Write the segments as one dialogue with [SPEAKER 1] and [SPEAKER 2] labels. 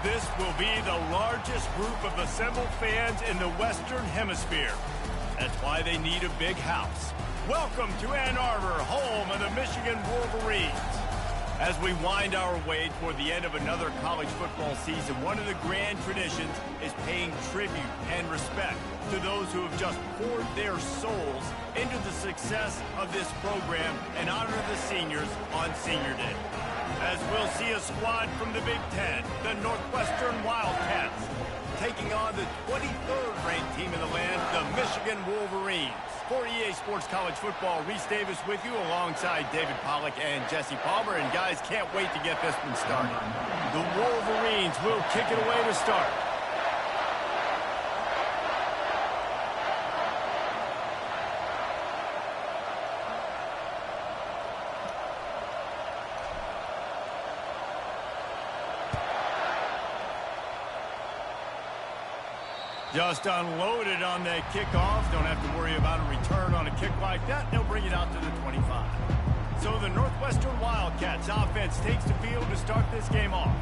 [SPEAKER 1] This will be the largest group of assembled fans in the Western Hemisphere. That's why they need a big house. Welcome to Ann Arbor, home of the Michigan Wolverines. As we wind our way toward the end of another college football season, one of the grand traditions is paying tribute and respect to those who have just poured their souls into the success of this program and honor the seniors on Senior Day. As we'll see a squad from the Big Ten, the Northwestern Wildcats, taking on the 23rd ranked team in the land, the Michigan Wolverines. For EA Sports College Football, Reese Davis with you alongside David Pollack and Jesse Palmer. And guys, can't wait to get this one started. The Wolverines will kick it away to start. Just unloaded on that kickoff. Don't have to worry about a return on a kick like that. They'll bring it out to the 25. So the Northwestern Wildcats offense takes the field to start this game off.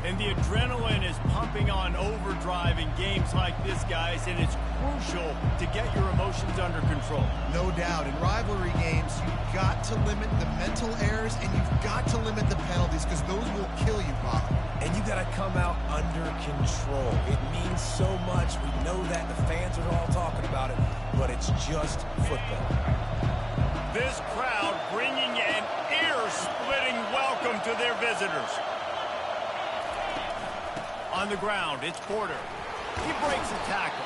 [SPEAKER 1] And the adrenaline is pumping on overdrive in games like this, guys, and it's crucial to get your emotions under control.
[SPEAKER 2] No doubt. In rivalry games, you've got to limit the mental errors, and you've got to limit the penalties, because those will kill you, Bob.
[SPEAKER 3] And you got to come out under control. It means so much. We know that. The fans are all talking about it, but it's just football.
[SPEAKER 1] This crowd bringing an ear-splitting welcome to their visitors. On the ground, it's Porter. He breaks a tackle.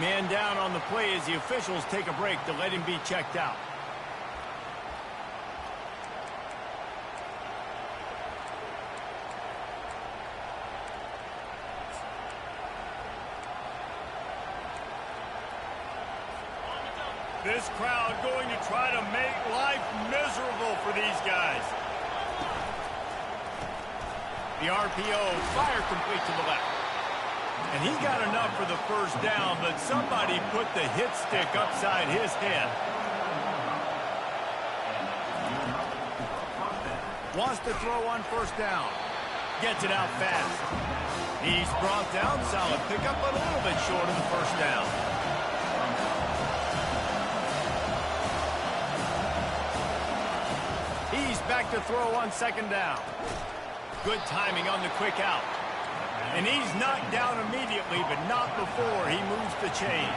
[SPEAKER 1] Man down on the play as the officials take a break to let him be checked out. This crowd going to try to make life miserable for these guys. The RPO, fire complete to the left. And he got enough for the first down, but somebody put the hit stick upside his head. Wants to throw on first down. Gets it out fast. He's brought down, solid pickup, but a little bit short of the first down. He's back to throw on second down. Good timing on the quick out. And he's knocked down immediately, but not before he moves the chains.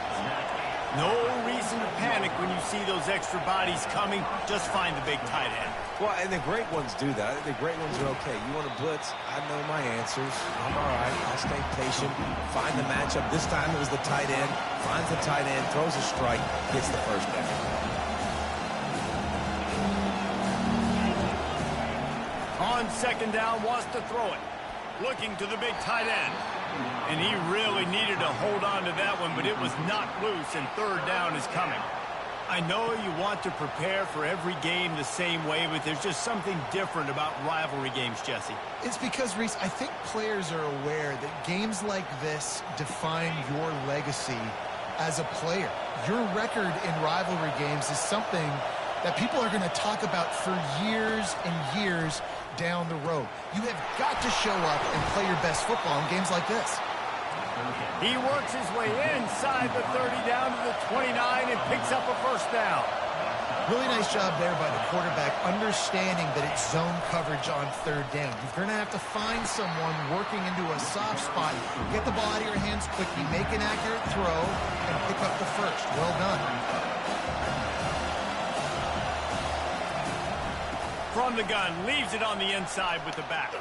[SPEAKER 1] No reason to panic when you see those extra bodies coming. Just find the big tight end.
[SPEAKER 3] Well, and the great ones do that. The great ones are okay. You want to blitz? I know my answers. I'm all right. I'll stay patient. Find the matchup. This time it was the tight end. Finds the tight end, throws a strike, gets the first down.
[SPEAKER 1] On second down, wants to throw it. Looking to the big tight end. And he really needed to hold on to that one, but it was knocked loose, and third down is coming. I know you want to prepare for every game the same way, but there's just something different about rivalry games, Jesse.
[SPEAKER 2] It's because, Reese, I think players are aware that games like this define your legacy as a player. Your record in rivalry games is something that people are going to talk about for years and years down the road. You have got to show up and play your best football in games like this.
[SPEAKER 1] He works his way inside the 30 down to the 29 and picks up a first down.
[SPEAKER 2] Really nice job there by the quarterback, understanding that it's zone coverage on third down. You're going to have to find someone working into a soft spot, get the ball out of your hands quickly, make an accurate throw, and pick up the first. Well done.
[SPEAKER 1] From the gun, leaves it on the inside with the back.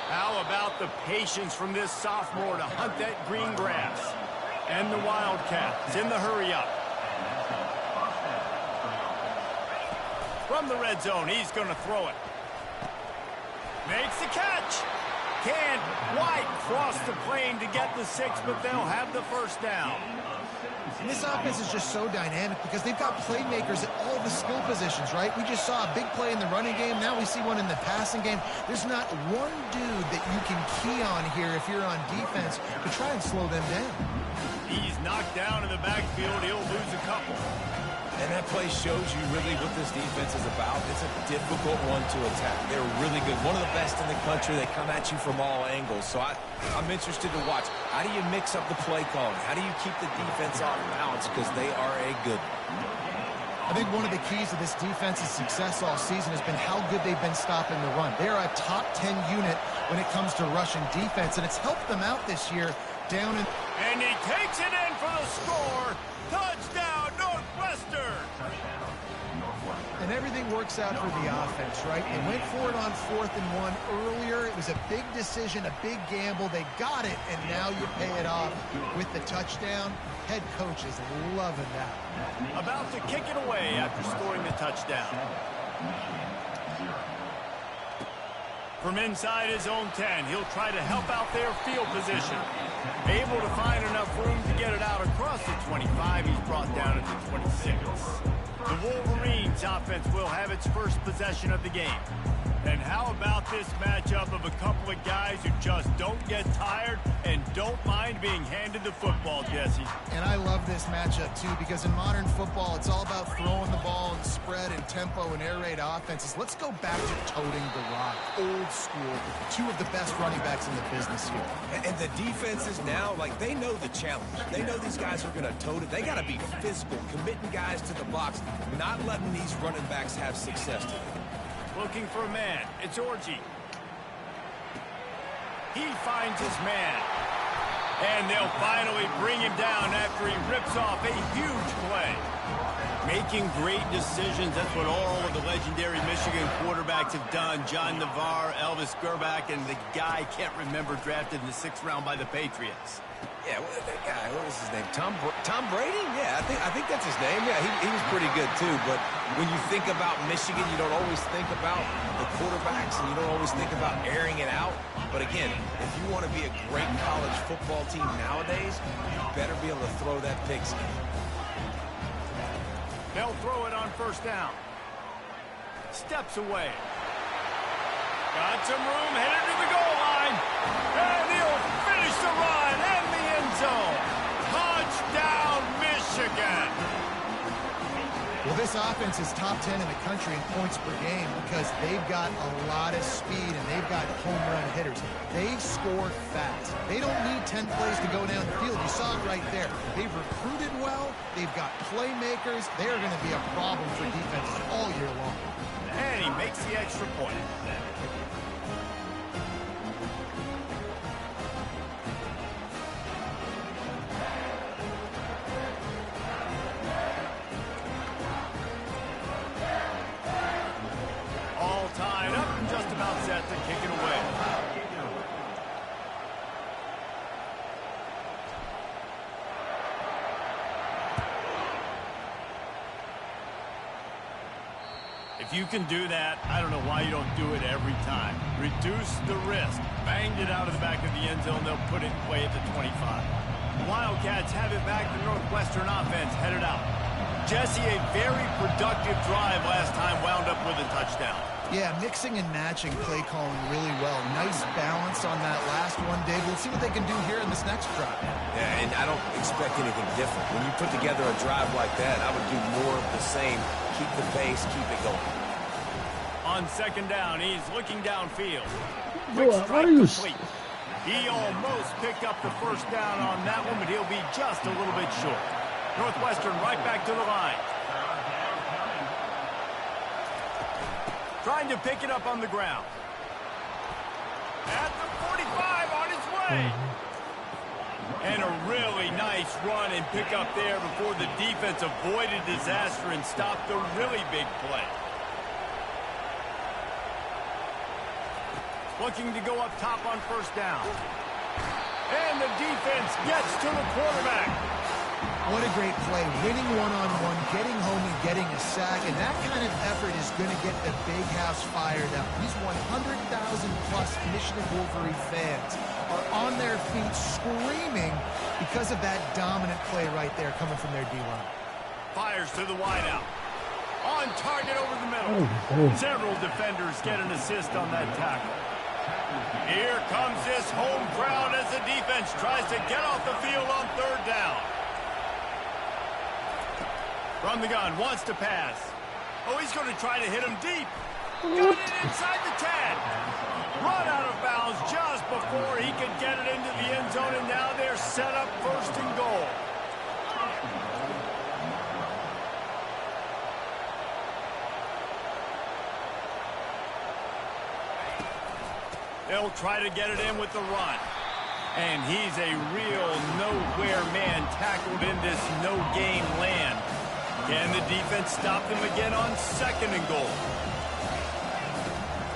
[SPEAKER 1] How about the patience from this sophomore to hunt that green grass? And the Wildcats in the hurry up. From the red zone, he's going to throw it. Makes the catch. Can't quite cross the plane to get the 6, but they'll have the first down.
[SPEAKER 2] And this offense is just so dynamic because they've got playmakers at all the skill positions, right? We just saw a big play in the running game. Now we see one in the passing game. There's not one dude that you can key on here if you're on defense to try and slow them down.
[SPEAKER 1] He's knocked down in the backfield. He'll lose a couple.
[SPEAKER 3] And that play shows you really what this defense is about. It's a difficult one to attack. They're really good. One of the best in the country. They come at you from all angles. So I'm interested to watch. How do you mix up the play calling? How do you keep the defense off balance? Because they are a good one.
[SPEAKER 2] I think one of the keys to this defense's success all season has been how good they've been stopping the run. They are a top 10 unit when it comes to rushing defense, and it's helped them out this year down in...
[SPEAKER 1] And he takes it in for the score. Touchdown, Northwestern.
[SPEAKER 2] And everything works out for the offense, right? They went for it on 4th and 1 earlier. It was a big decision, a big gamble. They got it, and now you pay it off with the touchdown. Head coach is loving that.
[SPEAKER 1] About to kick it away after scoring the touchdown. From inside his own 10, he'll try to help out their field position. Able to find enough room to get it out across the 25. He's brought down at the 26. The Wolverines offense will have its first possession of the game. And how about this matchup of a couple of guys who just don't get tired and don't mind being handed the football, Jesse?
[SPEAKER 2] And I love this matchup, too, because in modern football, it's all about throwing the ball and spread and tempo and air raid offenses. Let's go back to toting the rock, old school, two of the best running backs in the business here.
[SPEAKER 3] And the defenses now, like, they know the challenge. They know these guys are going to tote it. They got to be physical, committing guys to the box, not letting these running backs have success today.
[SPEAKER 1] Looking for a man. It's Orji. He finds his man. And they'll finally bring him down after he rips off a huge play. Making great decisions. That's what all of the legendary Michigan quarterbacks have done. John Navarre, Elvis Gerbach, and the guy I can't remember drafted in the 6th round by the Patriots.
[SPEAKER 3] Yeah, that guy, what was his name? Tom Brady? Yeah, I think that's his name. Yeah, he was pretty good, too. But when you think about Michigan, you don't always think about the quarterbacks, and you don't always think about airing it out. But again, if you want to be a great college football team nowadays, you better be able to throw that pigskin.
[SPEAKER 1] They'll throw it on 1st down. Steps away. Got some room, headed to the goal line. And he'll finish the run and the end zone. Touchdown, Michigan.
[SPEAKER 2] Well, this offense is top 10 in the country in points per game because they've got a lot of speed and they've got home run hitters. They score fast. They don't need 10 plays to go down the field. You saw it right there. They've recruited well. They've got playmakers. They are going to be a problem for defenses all year long.
[SPEAKER 1] And he makes the extra point. All tied up and just about set to kick it away. If you can do that, I don't know why you don't do it every time. Reduce the risk. Banged it out of the back of the end zone. They'll put it away at the 25. The Wildcats have it back. The Northwestern offense headed out. Jesse, a very productive drive last time, wound up with a touchdown.
[SPEAKER 2] Yeah, mixing and matching play calling really well. Nice balance on that last one, Dave. We'll see what they can do here in this next drive.
[SPEAKER 3] Yeah, and I don't expect anything different. When you put together a drive like that, I would do more of the same. Keep the pace, keep it going.
[SPEAKER 1] On 2nd down, he's looking downfield.
[SPEAKER 4] Bro, what are you...
[SPEAKER 1] He almost picked up the 1st down on that one, but he'll be just a little bit short. Northwestern right back to the line. Trying to pick it up on the ground. At the 45 on his way. And a really nice run and pick up there before the defense avoided disaster and stopped the really big play. Looking to go up top on 1st down. And the defense gets to the quarterback.
[SPEAKER 2] What a great play. Winning one-on-one, getting home and getting a sack. And that kind of effort is going to get the big house fired up. These 100,000-plus Michigan Wolverine fans are on their feet screaming because of that dominant play right there coming from their D-line.
[SPEAKER 1] Fires to the wideout. On target over the middle. Several defenders get an assist on that tackle. Here comes this home crowd as the defense tries to get off the field on 3rd down. From the gun, wants to pass. Oh, he's going to try to hit him deep. Got it inside the 10. Run out of bounds just before he could get it into the end zone, and now they're set up first and goal. They'll try to get it in with the run. And he's a real nowhere man tackled in this no-game land. Can the defense stop them again on second and goal?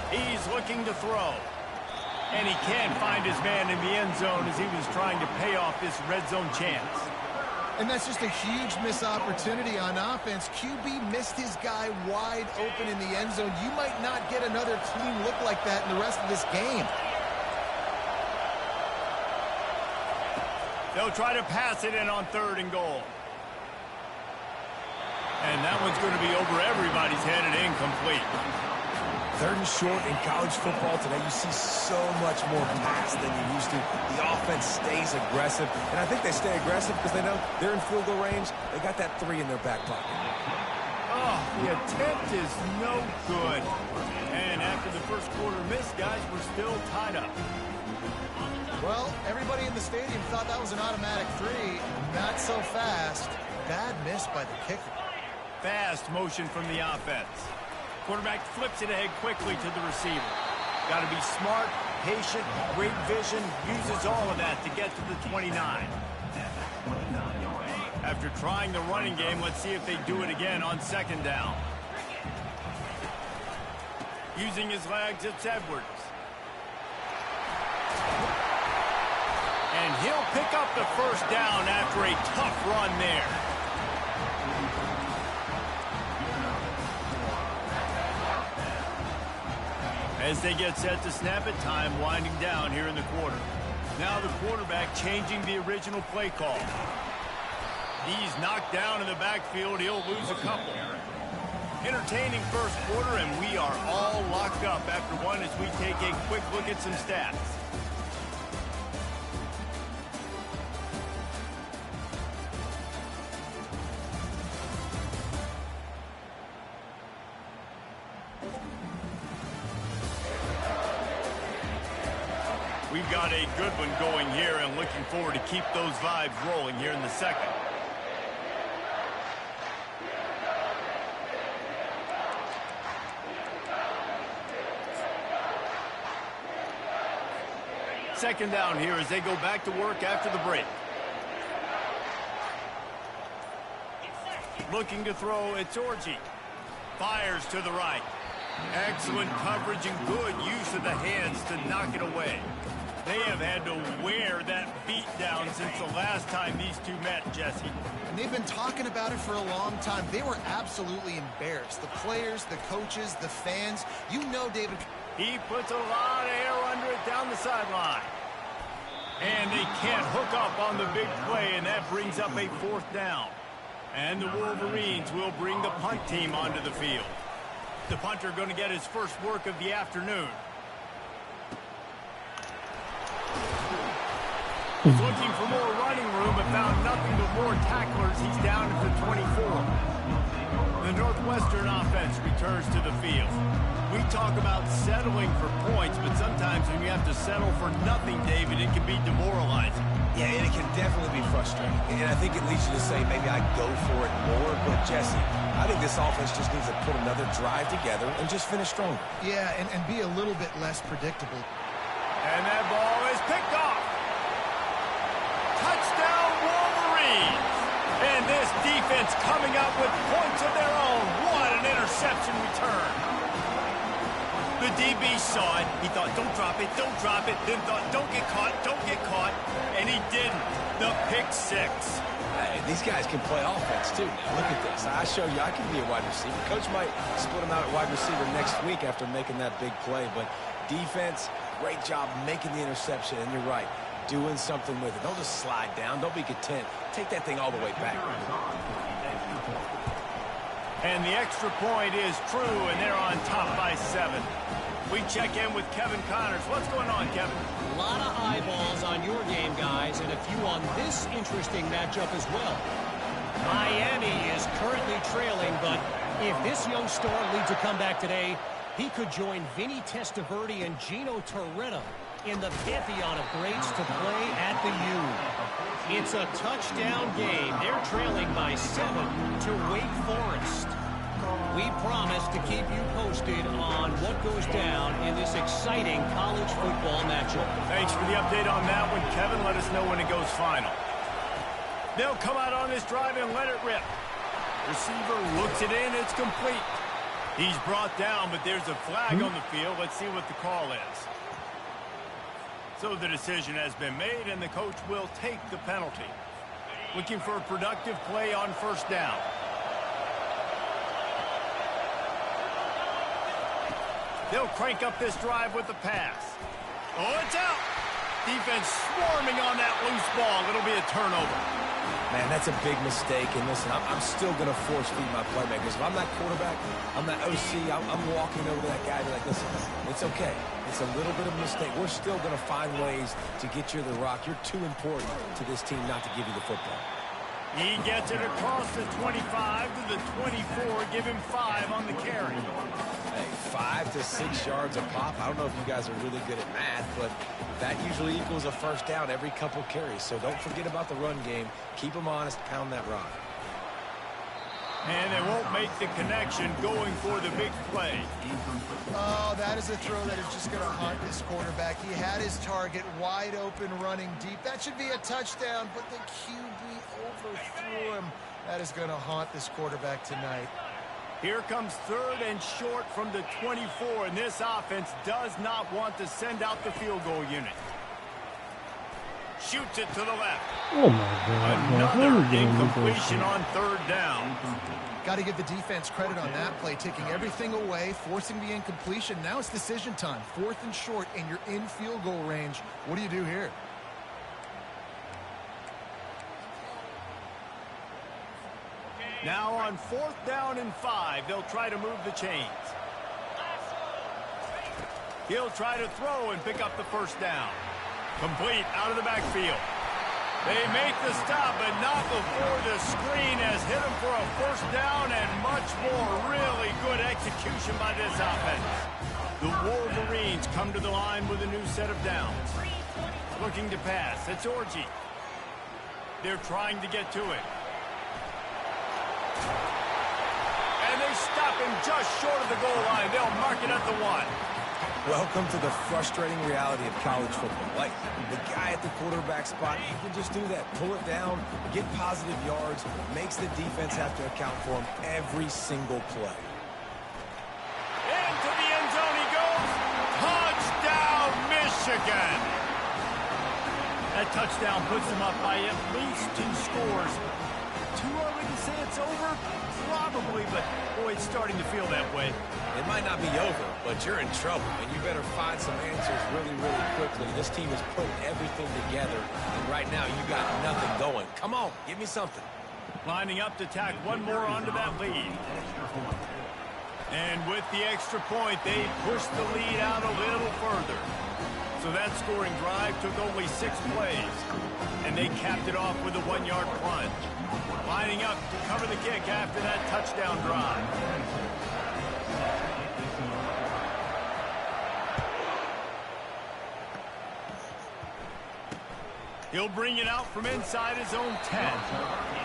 [SPEAKER 1] He's looking to throw. And he can't find his man in the end zone as he was trying to pay off this red zone chance.
[SPEAKER 2] And that's just a huge missed opportunity on offense. QB missed his guy wide open in the end zone. You might not get another clean look like that in the rest of this game.
[SPEAKER 1] They'll try to pass it in on third and goal. And that one's going to be over everybody's head and incomplete.
[SPEAKER 3] Third and short in college football today, you see so much more pass than you used to. The offense stays aggressive, and I think they stay aggressive because they know they're in field goal range. They got that 3 in their back pocket.
[SPEAKER 1] Oh, the attempt is no good. And after the first quarter miss, guys, we're still tied up.
[SPEAKER 2] Well, everybody in the stadium thought that was an automatic 3. Not so fast. Bad miss by the kicker.
[SPEAKER 1] Fast motion from the offense. Quarterback flips it ahead quickly to the receiver. Got to be smart, patient, great vision, uses all of that to get to the 29. After trying the running game, let's see if they do it again on second down. Using his legs, it's Edwards. And he'll pick up the first down after a tough run there. As they get set to snap it, time winding down here in the quarter. Now the quarterback changing the original play call. He's knocked down in the backfield. He'll lose a couple. Entertaining first quarter, and we are all locked up after one as we take a quick look at some stats. We've got a good one going here and looking forward to keep those vibes rolling here in the second. Second down here as they go back to work after the break. Looking to throw, it's Orji. Fires to the right. Excellent coverage and good use of the hands to knock it away. They have had to wear that beat down since the last time these two met, Jesse.
[SPEAKER 2] And they've been talking about it for a long time. They were absolutely embarrassed. The players, the coaches, the fans. You know, David.
[SPEAKER 1] He puts a lot of air under it down the sideline. And they can't hook up on the big play, and that brings up a fourth down. And the Wolverines will bring the punt team onto the field. The punter going to get his first work of the afternoon. He's looking for more running room, but found nothing but more tacklers. He's down to the 24. The Northwestern offense returns to the field. We talk about settling for points, but sometimes when you have to settle for nothing, David, it can be demoralizing.
[SPEAKER 3] Yeah, and it can definitely be frustrating. And I think it leads you to say maybe I go for it more. But, Jesse, I think this offense just needs to put another drive together and just finish stronger.
[SPEAKER 2] Yeah, and be a little bit less predictable.
[SPEAKER 1] And that ball is picked off. Touchdown, Wolverines. And this defense coming up with points of their own. What an interception return. The DB saw it. He thought, don't drop it, don't drop it. Then thought, don't get caught, don't get caught. And he didn't. The pick six.
[SPEAKER 3] Hey, these guys can play offense, too. Now, look at this. I showed you I can be a wide receiver. Coach might split him out at wide receiver next week after making that big play. But defense, great job making the interception. And you're right, doing something with it. Don't just slide down. Don't be content. Take that thing all the way back.
[SPEAKER 1] And the extra point is true, and they're on top by 7. We check in with Kevin Connors. What's going on, Kevin?
[SPEAKER 4] A lot of eyeballs on your game, guys, and a few on this interesting matchup as well. Miami is currently trailing, but if this young star leads a comeback today, he could join Vinny Testaverde and Gino Torretta in the pantheon of greats to play at the U. It's a touchdown game. They're trailing by 7 to Wake Forest. We promise to keep you posted on what goes down in this exciting college football matchup.
[SPEAKER 1] Thanks for the update on that one, Kevin. Let us know when it goes final. They'll come out on this drive and let it rip. Receiver looks it in. It's complete. He's brought down, but there's a flag on the field. Let's see what the call is. So the decision has been made, and the coach will take the penalty. Looking for a productive play on first down. They'll crank up this drive with the pass. Oh, it's out. Defense swarming on that loose ball. It'll be a turnover.
[SPEAKER 3] Man, that's a big mistake. And listen, I'm still going to force feed my playmakers. If I'm that quarterback, I'm that OC, I'm walking over to that guy and be like, listen, it's okay. It's a little bit of a mistake. We're still going to find ways to get you the rock. You're too important to this team not to give you the football.
[SPEAKER 1] He gets it across the 25 to the 24. Give him 5 on the carry.
[SPEAKER 3] Hey, 5 to 6 yards a pop. I don't know if you guys are really good at math, but that usually equals a first down every couple carries. So don't forget about the run game. Keep them honest. Pound that rock.
[SPEAKER 1] And they won't make the connection going for the big play.
[SPEAKER 2] Oh, that is a throw that is just going to haunt this quarterback. He had his target wide open running deep. That should be a touchdown, but the QB overthrew him. That is going to haunt this quarterback tonight.
[SPEAKER 1] Here comes 3rd and short from the 24, and this offense does not want to send out the field goal unit. Shoots it to the left.
[SPEAKER 5] Oh my God.
[SPEAKER 1] Another incompletion on 3rd down.
[SPEAKER 2] Got to give the defense credit on that play, taking everything away, forcing the incompletion. Now it's decision time. 4th and short, and you're in field goal range. What do you do here?
[SPEAKER 1] Now on 4th down and 5, they'll try to move the chains. He'll try to throw and pick up the first down. Complete out of the backfield. They make the stop, but not before the screen has hit him for a first down and much more. Really good execution by this offense. The Wolverines come to the line with a new set of downs. Looking to pass. It's Orji. They're trying to get to it. And they stop him just short of the goal line. They'll mark it at the 1.
[SPEAKER 3] Welcome to the frustrating reality of college football. Like, the guy at the quarterback spot, he can just do that. Pull it down, get positive yards, makes the defense have to account for him every single play.
[SPEAKER 1] Into the end zone he goes. Touchdown, Michigan. That touchdown puts them up by at least 2 scores. Too early to say it's over? Probably, but boy, it's starting to feel that way.
[SPEAKER 3] It might not be over, but you're in trouble, and you better find some answers really, really quickly. This team is putting everything together, and right now you got nothing going. Come on, give me something.
[SPEAKER 1] Lining up to tack one more onto that lead. And with the extra point, they pushed the lead out a little further. So that scoring drive took only 6 plays, and they capped it off with a 1-yard plunge. Lining up to cover the kick after that touchdown drive. He'll bring it out from inside his own 10.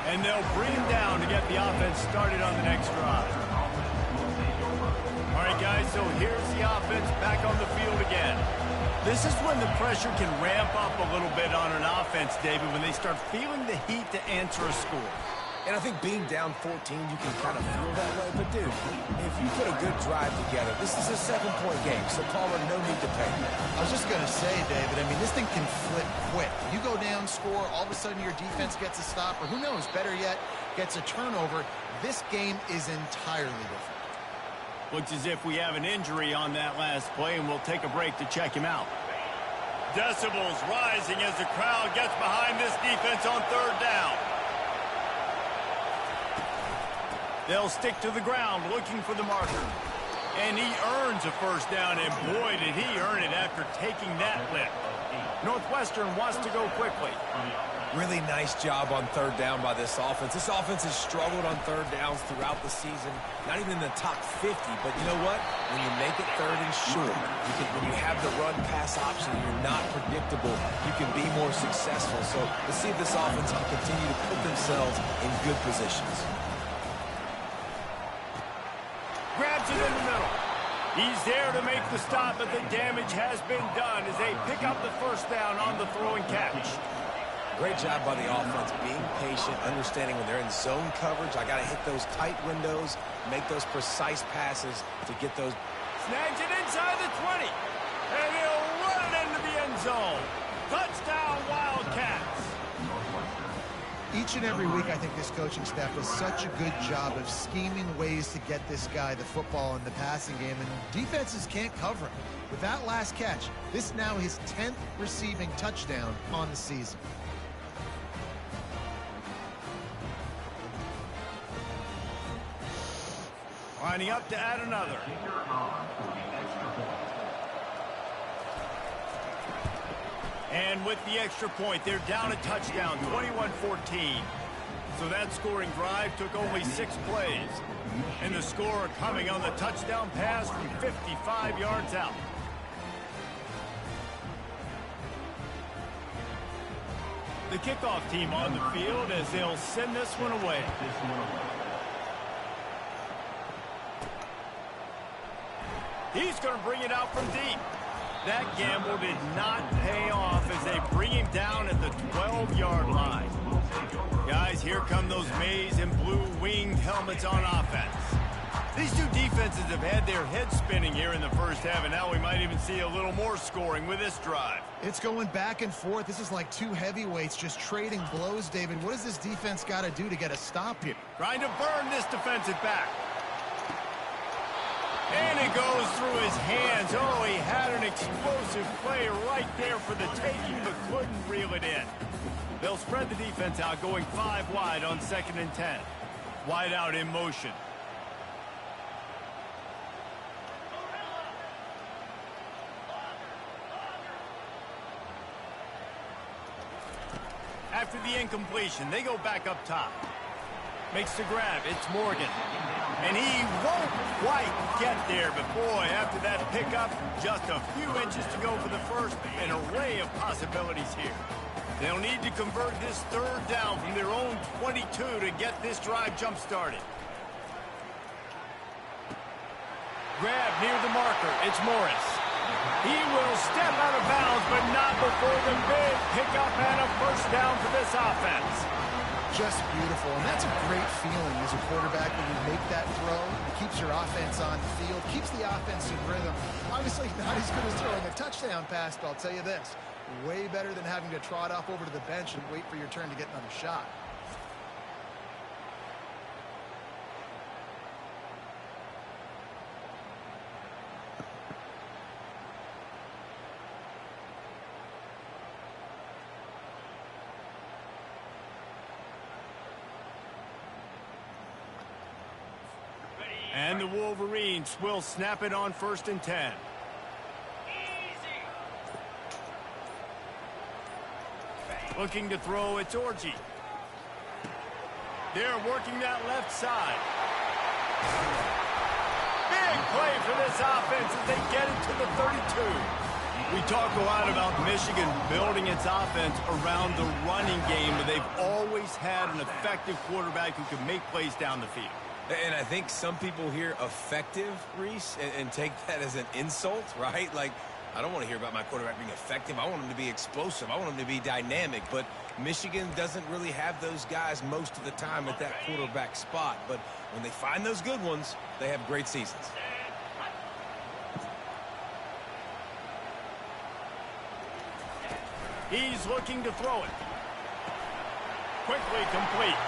[SPEAKER 1] And they'll bring him down to get the offense started on the next drive. All right, guys, so here's the offense back on the field again. This is when the pressure can ramp up a little bit on an offense, David, when they start feeling the heat to answer a score.
[SPEAKER 3] And I think being down 14, you can kind of feel that way. But, dude, if you put a good drive together, this is a 7-point game. So, Palmer, no need to panic.
[SPEAKER 2] I was just going to say, David, I mean, this thing can flip quick. You go down, score, all of a sudden your defense gets a stop, or who knows, better yet, gets a turnover. This game is entirely different.
[SPEAKER 1] Looks as if we have an injury on that last play, and we'll take a break to check him out. Decibels rising as the crowd gets behind this defense on 3rd down. They'll stick to the ground looking for the marker. And he earns a first down, and boy, did he earn it after taking that lift. Northwestern wants to go quickly.
[SPEAKER 3] Really nice job on third down by this offense. This offense has struggled on third downs throughout the season. Not even in the top 50, but you know what? When you make it third and short, when you have the run-pass option, you're not predictable. You can be more successful. So let's see if this offense can continue to put themselves in good positions.
[SPEAKER 1] Grabs it in the middle. He's there to make the stop, but the damage has been done as they pick up the first down on the throw and catch.
[SPEAKER 3] Great job by the offense, being patient, understanding when they're in zone coverage, I got to hit those tight windows, make those precise passes to get those.
[SPEAKER 1] Snags it inside the 20, and he'll run it into the end zone. Touchdown, Wildcats.
[SPEAKER 2] Each and every week, I think this coaching staff does such a good job of scheming ways to get this guy the football in the passing game, and defenses can't cover him. With that last catch, this is now his 10th receiving touchdown on the season.
[SPEAKER 1] Lining up to add another. And with the extra point, they're down a touchdown, 21-14. So that scoring drive took only 6 plays. And the score coming on the touchdown pass from 55 yards out. The kickoff team on the field as they'll send this one away. He's going to bring it out from deep. That gamble did not pay off as they bring him down at the 12-yard line. Guys, here come those maize and blue winged helmets on offense. These two defenses have had their heads spinning here in the first half, and now we might even see a little more scoring with this drive.
[SPEAKER 2] It's going back and forth. This is like two heavyweights just trading blows, David. What does this defense got to do to get a stop here?
[SPEAKER 1] Trying to burn this defensive back. And it goes through his hands. Oh, he had an explosive play right there for the taking, but couldn't reel it in. They'll spread the defense out, going 5 wide on 2nd and 10. Wide out in motion. After the incompletion, they go back up top. Makes the grab. It's Morgan. And he won't quite get there, but boy, after that pickup, just a few inches to go for the first. An array of possibilities here. They'll need to convert this third down from their own 22 to get this drive jump-started. Grab near the marker. It's Morris. He will step out of bounds, but not before the big pickup and a first down for this offense.
[SPEAKER 2] Just beautiful, and that's a great feeling as a quarterback when you make that throw. It keeps your offense on the field, keeps the offense in rhythm. Obviously not as good as throwing a touchdown pass, but I'll tell you this, way better than having to trot off over to the bench and wait for your turn to get another shot.
[SPEAKER 1] And the Wolverines will snap it on 1st and 10. Looking to throw, it's Orji. They're working that left side. Big play for this offense as they get it to the 32. We talk a lot about Michigan building its offense around the running game, but they've always had an effective quarterback who can make plays down the field.
[SPEAKER 3] And I think some people hear effective, Reese, and take that as an insult, right? Like, I don't want to hear about my quarterback being effective. I want him to be explosive. I want him to be dynamic. But Michigan doesn't really have those guys most of the time at that quarterback spot. But when they find those good ones, they have great seasons.
[SPEAKER 1] He's looking to throw it. Quickly complete.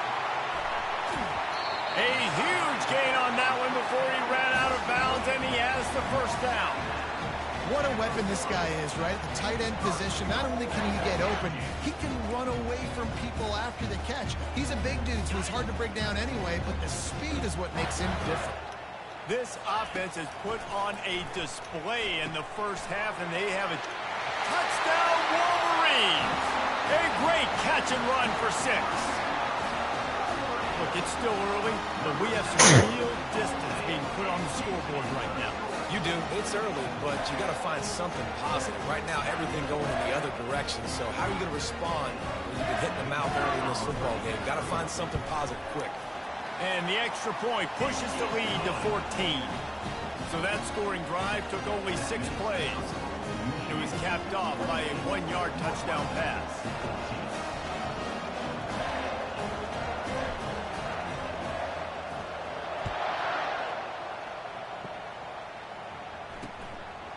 [SPEAKER 1] A huge gain on that one before he ran out of bounds, and he has the first down.
[SPEAKER 2] What a weapon this guy is, right? The tight end position, not only can he get open, he can run away from people after the catch. He's a big dude, so he's hard to break down anyway, but the speed is what makes him different.
[SPEAKER 1] This offense has put on a display in the first half, and they have a touchdown Wolverines. A great catch and run for 6. Look, it's still early, but we have some real distance being put on the scoreboard right now.
[SPEAKER 3] You do. It's early, but you got to find something positive. Right now, everything going in the other direction. So how are you going to respond when you've been hitting the mouth early in this football game? Got to find something positive quick.
[SPEAKER 1] And the extra point pushes the lead to 14. So that scoring drive took only 6 plays. It was capped off by a 1-yard touchdown pass.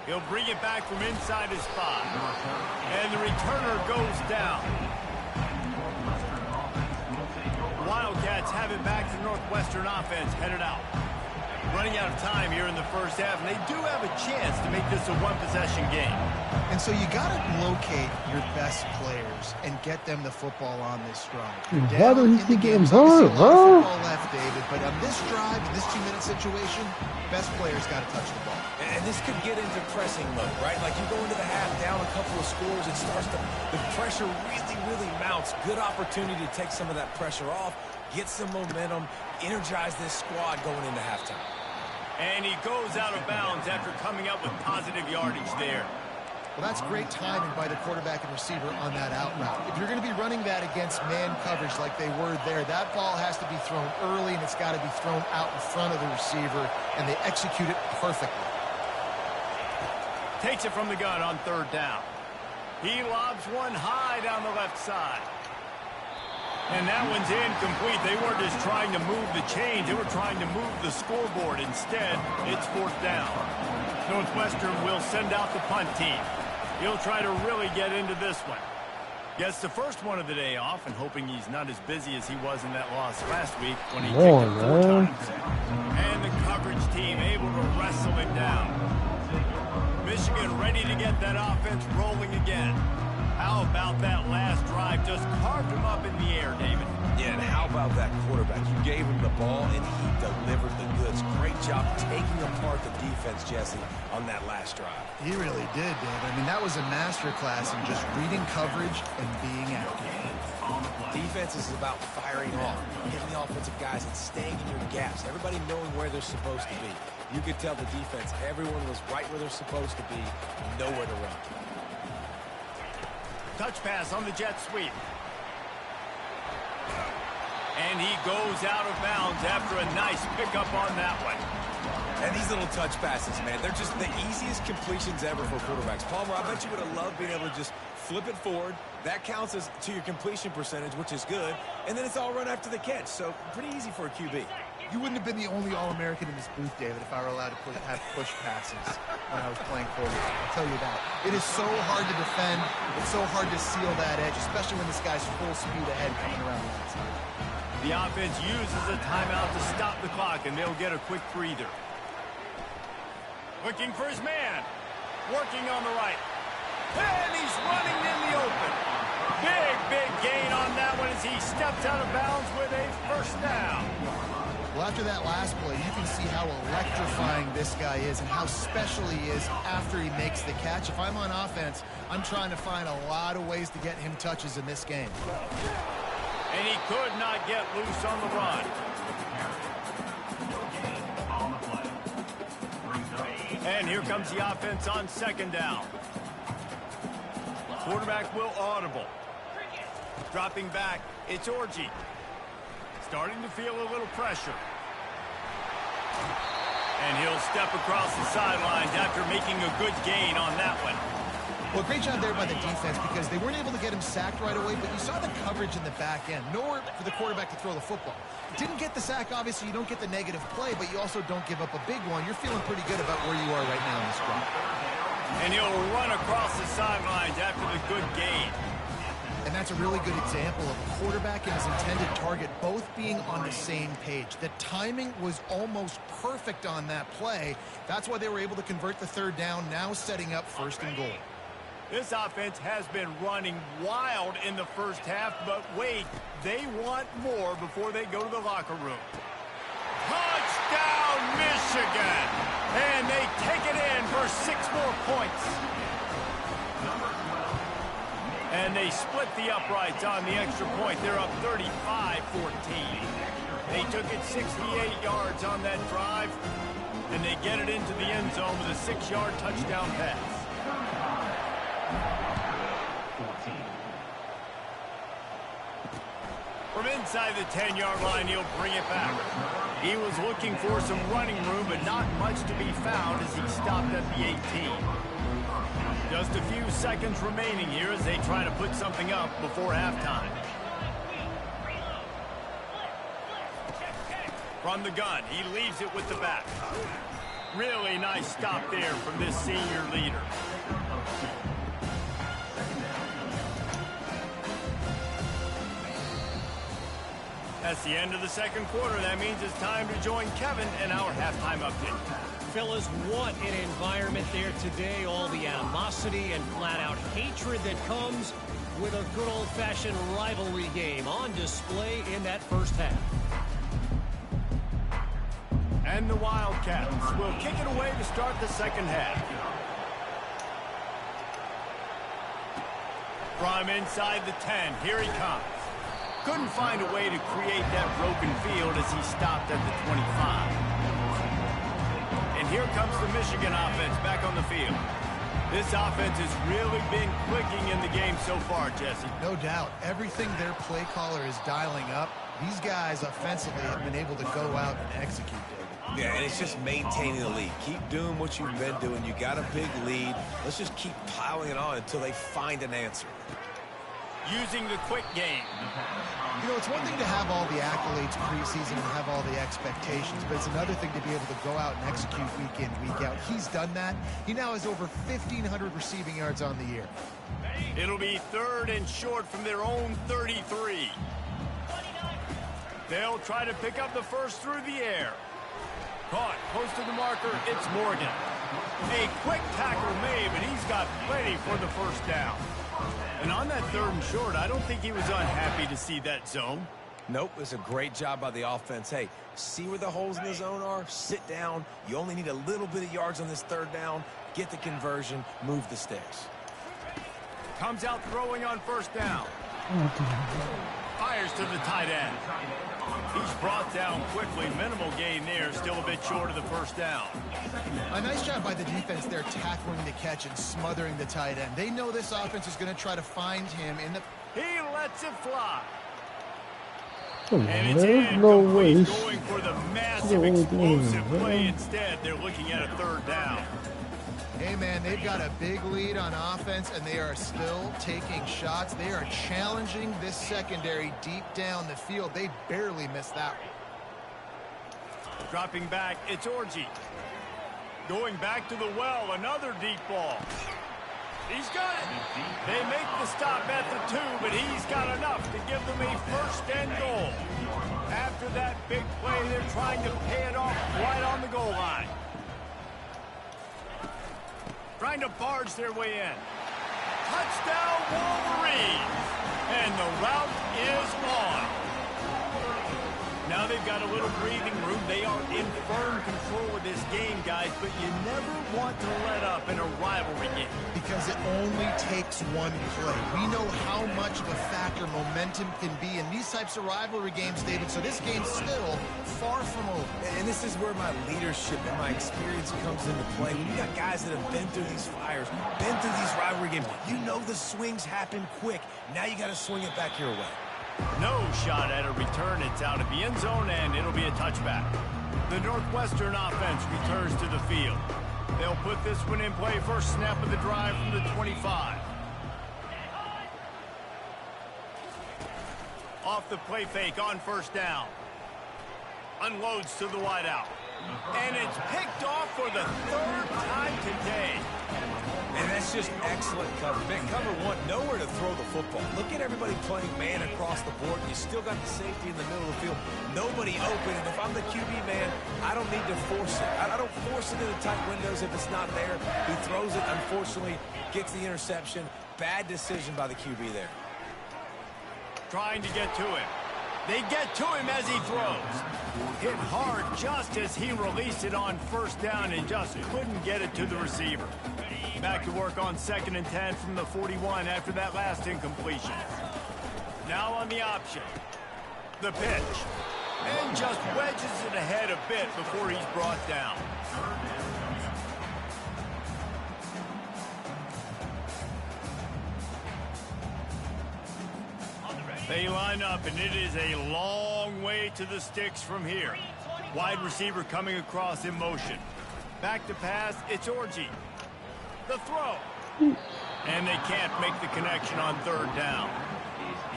[SPEAKER 1] He'll bring it back from inside his spot. And the returner goes down. Wildcats have it back to Northwestern offense headed out. Running out of time here in the first half, and they do have a chance to make this a one-possession game.
[SPEAKER 2] And so you got to locate your best players and get them the football on this drive.
[SPEAKER 5] Why don't you getting
[SPEAKER 2] There's obviously
[SPEAKER 5] hurt,
[SPEAKER 2] a lot of
[SPEAKER 5] bro?
[SPEAKER 2] football left, David, but on this drive, in this 2-minute situation, best players got to touch the ball.
[SPEAKER 3] And this could get into pressing mode, right? Like you go into the half down a couple of scores, it starts to, the pressure really mounts. Good opportunity to take some of that pressure off, get some momentum, energize this squad going into halftime.
[SPEAKER 1] And he goes out of bounds after coming up with positive yardage there.
[SPEAKER 2] Well, that's great timing by the quarterback and receiver on that out route. If you're going to be running that against man coverage like they were there, that ball has to be thrown early, and it's got to be thrown out in front of the receiver, and they execute it perfectly.
[SPEAKER 1] Takes it from the gun on 3rd down. He lobs one high down the left side. And that one's incomplete. They weren't just trying to move the chains. They were trying to move the scoreboard. Instead, it's 4th down. Northwestern will send out the punt team. He'll try to really get into this one. Gets the first one of the day off, and hoping he's not as busy as he was in that loss last week when he kicked it 4 times. And the coverage team able to wrestle him down. Michigan ready to get that offense rolling again. How about that last drive? Just carved him up in the air, David.
[SPEAKER 3] Yeah, and how about that quarterback? You gave him the ball, and he delivered the goods. Great job taking apart the defense, Jesse, on that last drive.
[SPEAKER 2] He really did, David. I mean, that was a masterclass in just reading coverage and being accurate.
[SPEAKER 3] Defense is about firing off, hitting the offensive guys and staying in your gaps. Everybody knowing where they're supposed to be. You could tell the defense, everyone was right where they're supposed to be, nowhere to run.
[SPEAKER 1] Touch pass on the jet sweep. And he goes out of bounds after a nice pickup on that one.
[SPEAKER 3] And these little touch passes, man, they're just the easiest completions ever for quarterbacks. Palmer, I bet you would have loved being able to just flip it forward. That counts as to your completion percentage, which is good. And then it's all run after the catch. So pretty easy for a QB.
[SPEAKER 2] You wouldn't have been the only All-American in this booth, David, if I were allowed to have push passes when I was playing quarterback. I'll tell you that. It is so hard to defend. It's so hard to seal that edge, especially when this guy's full speed ahead coming around the outside.
[SPEAKER 1] The offense uses a timeout to stop the clock, and they'll get a quick breather. Looking for his man. Working on the right. And he's running in the open. Big gain on that one as he steps out of bounds with a 1st down.
[SPEAKER 2] Well, after that last play, you can see how electrifying this guy is and how special he is after he makes the catch. If I'm on offense, I'm trying to find a lot of ways to get him touches in this game.
[SPEAKER 1] And he could not get loose on the run. And here comes the offense on 2nd down. Quarterback will audible. Dropping back, it's Orji. Starting to feel a little pressure. And he'll step across the sidelines after making a good gain on that one.
[SPEAKER 2] Well, great job there by the defense because they weren't able to get him sacked right away, but you saw the coverage in the back end. Nowhere for the quarterback to throw the football. Didn't get the sack, obviously. You don't get the negative play, but you also don't give up a big one. You're feeling pretty good about where you are right now in this drive.
[SPEAKER 1] And he'll run across the sidelines after the good gain.
[SPEAKER 2] And that's a really good example of a quarterback and his intended target both being on the same page. The timing was almost perfect on that play. That's why they were able to convert the 3rd down, now setting up 1st and goal.
[SPEAKER 1] This offense has been running wild in the first half, but wait, they want more before they go to the locker room. Touchdown, Michigan! And they take it in for 6 more points. And they split the uprights on the extra point. They're up 35-14. They took it 68 yards on that drive, and they get it into the end zone with a 6-yard touchdown pass. From inside the 10-yard line, he'll bring it back. He was looking for some running room, but not much to be found as he stopped at the 18. Just a few seconds remaining here as they try to put something up before halftime. From the gun, he leaves it with the back. Really nice stop there from this senior leader. That's the end of the second quarter. That means it's time to join Kevin and our halftime update.
[SPEAKER 4] Fellas, what an environment there today. All the animosity and flat-out hatred that comes with a good old-fashioned rivalry game on display in that first half.
[SPEAKER 1] And the Wildcats will kick it away to start the second half. From inside the 10, here he comes. Couldn't find a way to create that broken field as he stopped at the 25. And here comes the Michigan offense back on the field. This offense has really been clicking in the game so far, Jesse.
[SPEAKER 2] No doubt. Everything their play caller is dialing up, these guys offensively have been able to go out and execute, David.
[SPEAKER 3] Yeah, and it's just maintaining the lead. Keep doing what you've been doing. You got a big lead. Let's just keep piling it on until they find an answer.
[SPEAKER 1] Using the quick game.
[SPEAKER 2] You know, it's one thing to have all the accolades preseason and have all the expectations, but it's another thing to be able to go out and execute week in, week out. He's done that. He now has over 1,500 receiving yards on the year.
[SPEAKER 1] It'll be 3rd and short from their own 33. They'll try to pick up the first through the air. Caught, close to the marker, it's Morgan. A quick tackle made, but he's got plenty for the first down. And on that 3rd and short, I don't think he was unhappy to see that zone.
[SPEAKER 3] Nope, it's a great job by the offense. Hey, see where the holes in the zone are? Sit down. You only need a little bit of yards on this 3rd down. Get the conversion, move the sticks.
[SPEAKER 1] Comes out throwing on first down. Fires to the tight end. He's brought down quickly. Minimal gain there. Still a bit short of the first down.
[SPEAKER 2] A nice job by the defense there tackling the catch and smothering the tight end. They know this offense is going to try to find him in the...
[SPEAKER 1] He lets it fly.
[SPEAKER 5] Come on,
[SPEAKER 1] And it's
[SPEAKER 5] there's no way.
[SPEAKER 1] going for the massive explosive play instead. They're looking at a 3rd down.
[SPEAKER 2] Hey, man, they've got a big lead on offense, and they are still taking shots. They are challenging this secondary deep down the field. They barely missed that one.
[SPEAKER 1] Dropping back, it's Orji. Going back to the well, another deep ball. He's got it. They make the stop at the 2, but he's got enough to give them a 1st and goal. After that big play, they're trying to pay it off right on the goal line. Trying to barge their way in. Touchdown, Wolverines! And the route is on. Now they've got a little breathing room. They are in firm control of this game, guys, but you never want to let up in a rivalry game.
[SPEAKER 2] Because it only takes one play. We know how much of a factor momentum can be in these types of rivalry games, David, so this game's still far from over.
[SPEAKER 3] And this is where my leadership and my experience comes into play. When you got guys that have been through these fires, been through these rivalry games, you know the swings happen quick. Now you got to swing it back your way.
[SPEAKER 1] No shot at a return. It's out of the end zone, and it'll be a touchback. The Northwestern offense returns to the field. They'll put this one in play. First snap of the drive from the 25. Off the play fake on first down. Unloads to the wideout. And it's picked off for the 3rd time today.
[SPEAKER 3] And that's just excellent cover. Man, cover 1, nowhere to throw the football. Look at everybody playing man across the board. You still got the safety in the middle of the field. Nobody open. And if I'm the QB man, I don't need to force it. I don't force it into tight windows if it's not there. He throws it, unfortunately, gets the interception. Bad decision by the QB there.
[SPEAKER 1] Trying to get to it. They get to him as he throws. Hit hard just as he released it on first down and just couldn't get it to the receiver. Back to work on 2nd and 10 from the 41 after that last incompletion. Now on the option. The pitch. And just wedges it ahead a bit before he's brought down. They line up, and it is a long way to the sticks from here. Wide receiver coming across in motion. Back to pass, it's Orji. The throw. And they can't make the connection on 3rd down.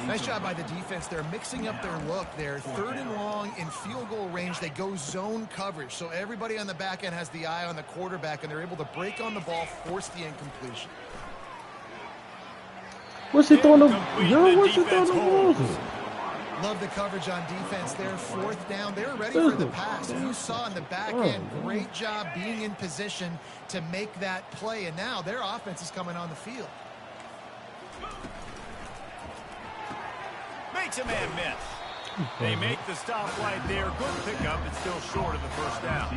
[SPEAKER 2] Nice job by the defense. They're mixing up their look there. 3rd and long in field goal range. They go zone coverage. So everybody on the back end has the eye on the quarterback, and they're able to break on the ball, force the incompletion.
[SPEAKER 5] What's he throwing the What's he throwing the balls?
[SPEAKER 2] Love the coverage on defense there. 4th down. They were ready for the pass. You saw in the back end, great job being in position to make that play. And now their offense is coming on the field.
[SPEAKER 1] Makes a man miss. They make the stop right there. Good pickup, but still short of the 1st down.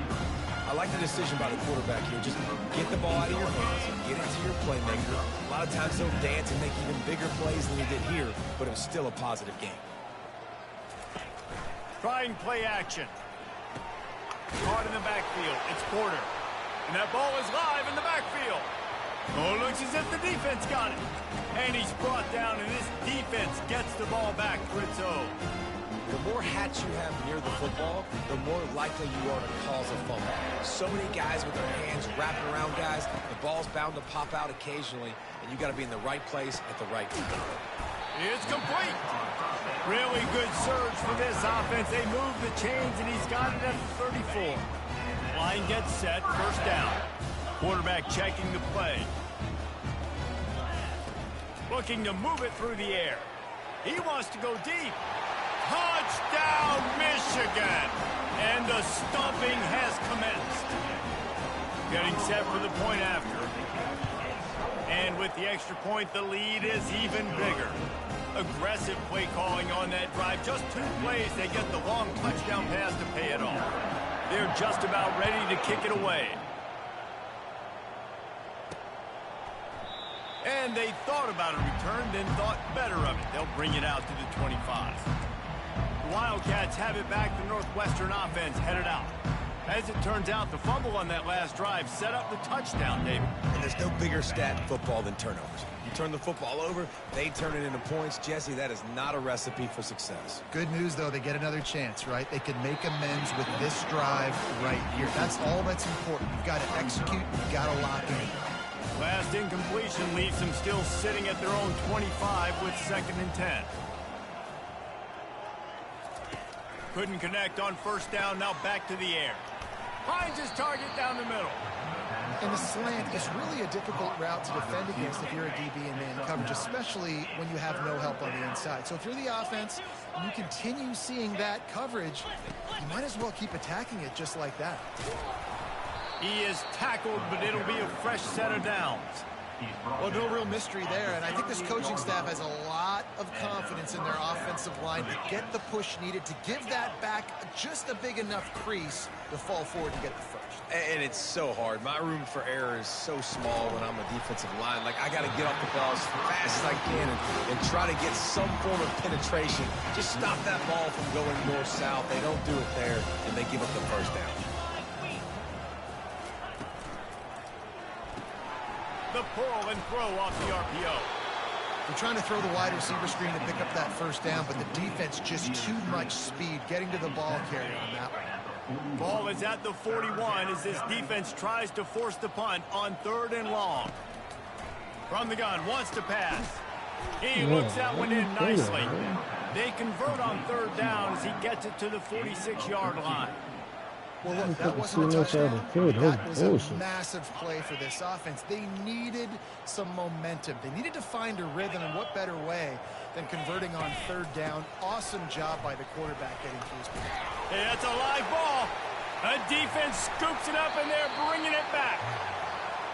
[SPEAKER 3] I like the decision by the quarterback here. Just get the ball out of your hands, get it to your playmaker. A lot of times they'll dance and make even bigger plays than they did here, but it was still a positive game.
[SPEAKER 1] Trying play action. Caught in the backfield. It's Porter. And that ball is live in the backfield. Oh, looks as if the defense got it. And he's brought down, and this defense gets the ball back for its own.
[SPEAKER 3] The more hats you have near the football, the more likely you are to cause a fumble. So many guys with their hands wrapping around guys, the ball's bound to pop out occasionally, and you got to be in the right place at the right time.
[SPEAKER 1] It's complete. Really good surge for this offense. They move the chains, and he's got it at the 34. Line gets set, 1st down. Quarterback checking the play. Looking to move it through the air. He wants to go deep. Touchdown, Michigan! And the stomping has commenced. Getting set for the point after. And with the extra point, the lead is even bigger. Aggressive play calling on that drive. Just 2 plays, they get the long touchdown pass to pay it off. They're just about ready to kick it away. And they thought about a return, then thought better of it. They'll bring it out to the 25. The Wildcats have it back. The Northwestern offense headed out. As it turns out, the fumble on that last drive set up the touchdown, David.
[SPEAKER 3] And there's no bigger stat in football than turnovers. You turn the football over, they turn it into points. Jesse, that is not a recipe for success.
[SPEAKER 2] Good news, though, they get another chance, right? They can make amends with this drive right here. That's all that's important. You've got to execute, you've got to lock in.
[SPEAKER 1] Last incompletion leaves them still sitting at their own 25 with 2nd and 10. Couldn't connect on 1st down, now back to the air. Finds his target down the middle.
[SPEAKER 2] And the slant is really a difficult route to defend against if you're a DB in man coverage, especially when you have no help on the inside. So if you're the offense and you continue seeing that coverage, you might as well keep attacking it just like that.
[SPEAKER 1] He is tackled, but it'll be a fresh set of downs.
[SPEAKER 2] Well, no real mystery there, and I think this coaching staff has a lot of confidence in their offensive line to get the push needed, to give that back just a big enough crease to fall forward and get the first.
[SPEAKER 3] And it's so hard. My room for error is so small when I'm a defensive line. Like, I got to get off the ball as fast as I can and try to get some form of penetration. Just stop that ball from going north-south. They don't do it there, and they give up the 1st down.
[SPEAKER 1] The pull and throw off the RPO.
[SPEAKER 2] They're trying to throw the wide receiver screen to pick up that 1st down, but the defense just too much speed getting to the ball carrier on that one.
[SPEAKER 1] Ball is at the 41 as this defense tries to force the punt on 3rd and long. From the gun, wants to pass. He looks that one in nicely. They convert on 3rd down as he gets it to the 46-yard line.
[SPEAKER 2] Well, look, that wasn't a touchdown. That was a massive play for this offense. They needed some momentum. They needed to find a rhythm, and what better way than converting on 3rd down. Awesome job by the quarterback getting through his play.
[SPEAKER 1] Hey, that's a live ball. A defense scoops it up, and they're bringing it back.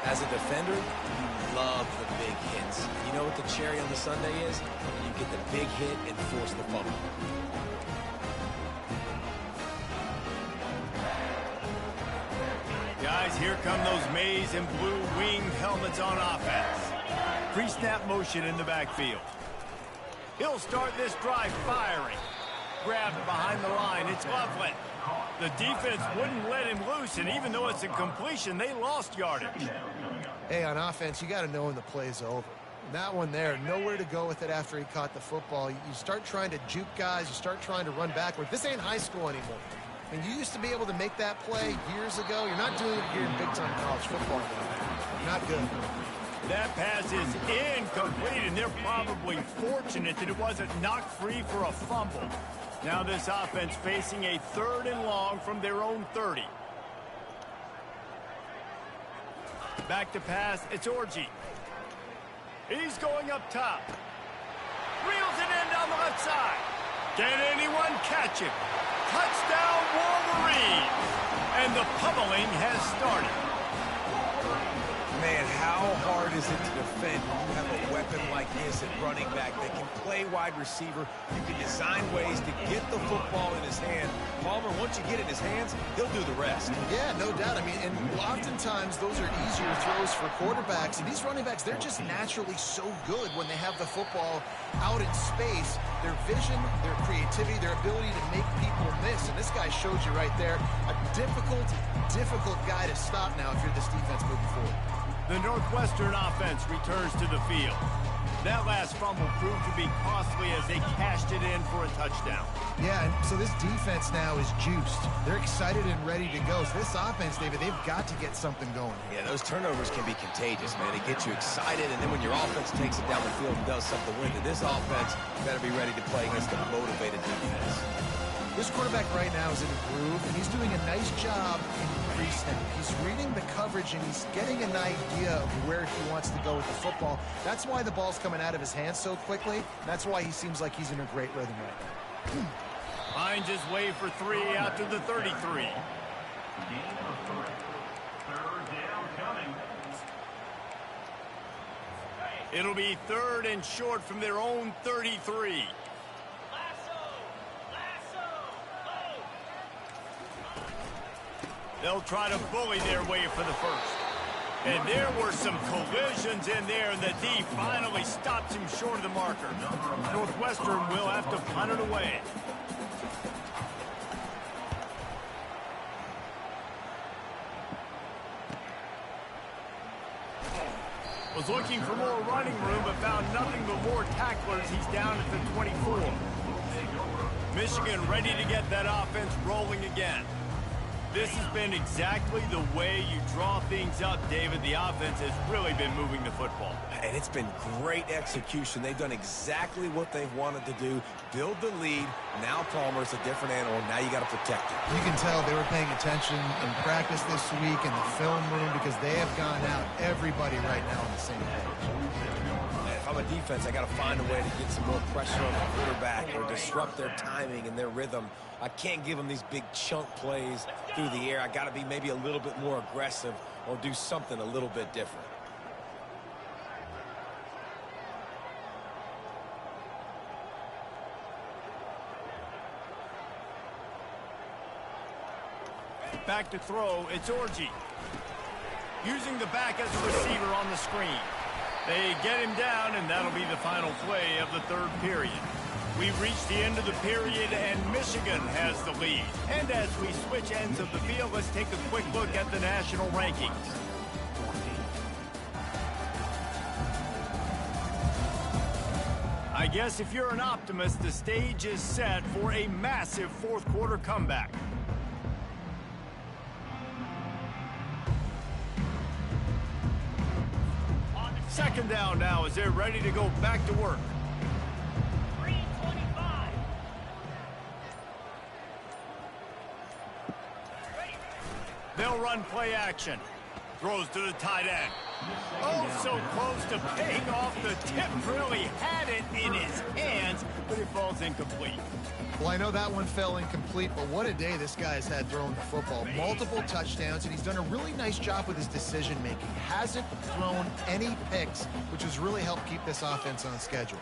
[SPEAKER 3] As a defender, you love the big hits. You know what the cherry on the sundae is? You get the big hit and force the fumble.
[SPEAKER 1] guys, here come those maize and blue winged helmets on offense. Pre-snap motion in the backfield. He'll start this drive firing. Grabbed behind the line. It's Loveland. The defense wouldn't let him loose, and even though it's a completion, they lost yardage.
[SPEAKER 2] Hey, on offense, you got to know when the play's over. That one there, nowhere to go with it after he caught the football. You start trying to juke guys. You start trying to run backward. This ain't high school anymore. I mean, you used to be able to make that play years ago. You're not doing it here in big-time college football now. Not good.
[SPEAKER 1] That pass is incomplete, and they're probably fortunate that it wasn't knocked free for a fumble. Now this offense facing a 3rd and long from their own 30. Back to pass, it's Orji. He's going up top. Reels it in down the left side. Can anyone catch him? Touchdown, Wolverines! And the pummeling has started.
[SPEAKER 3] Man, how hard is it to defend when you have a weapon like this at running back that can play wide receiver? You can design ways to get the football in his hand. Palmer, once you get it in his hands, he'll do the rest.
[SPEAKER 2] Yeah, no doubt. I mean, and oftentimes those are easier throws for quarterbacks. And these running backs, they're just naturally so good when they have the football out in space. Their vision, their creativity, their ability to make people miss. And this guy showed you right there, a difficult guy to stop now if you're this defense moving forward.
[SPEAKER 1] The Northwestern offense returns to the field. That last fumble proved to be costly as they cashed it in for a touchdown.
[SPEAKER 2] Yeah, and so this defense now is juiced. They're excited and ready to go. So this offense, David, they've got to get something going.
[SPEAKER 3] Yeah, those turnovers can be contagious, man. It gets you excited, and then when your offense takes it down the field and does something with it, this offense better be ready to play against a motivated defense.
[SPEAKER 2] This quarterback right now is in a groove, and he's doing a nice job in pre-snap. He's reading the coverage, and he's getting an idea of where he wants to go with the football. That's why the ball's coming out of his hands so quickly. That's why he seems like he's in a great rhythm right now.
[SPEAKER 1] Finds his way for 3 out to the 33. It'll be 3rd and short from their own 33. They'll try to bully their way for the first. And there were some collisions in there, and the D finally stops him short of the marker. Northwestern will have to punt it away. Was looking for more running room, but found nothing but more tacklers. He's down at the 24. Michigan ready to get that offense rolling again. This has been exactly the way you draw things up, David. The offense has really been moving the football.
[SPEAKER 3] And it's been great execution. They've done exactly what they've wanted to do. Build the lead. Now Palmer's a different animal. Now you got to protect it.
[SPEAKER 2] You can tell they were paying attention in practice this week in the film room because they have gone out, everybody right now on the same page.
[SPEAKER 3] If I'm a defense, I got to find a way to get some more pressure on the quarterback or disrupt their timing and their rhythm. I can't give them these big chunk plays through the air. I got to be maybe a little bit more aggressive or do something a little bit different.
[SPEAKER 1] Back to throw, it's Orji. Using the back as a receiver on the screen. They get him down, and that'll be the final play of the 3rd period. We've reached the end of the period, and Michigan has the lead. And as we switch ends of the field, let's take a quick look at the national rankings. I guess if you're an optimist, the stage is set for a massive 4th quarter comeback. Second down now as they're ready to go back to work.
[SPEAKER 4] 3:25.
[SPEAKER 1] They'll run play action. Throws to the tight end. Oh, so close to paying off the tip. Really had it in his hands, but it falls incomplete.
[SPEAKER 2] Well, I know that one fell incomplete, but what a day this guy's had throwing the football. Multiple touchdowns, and he's done a really nice job with his decision-making. Hasn't thrown any picks, which has really helped keep this offense on schedule.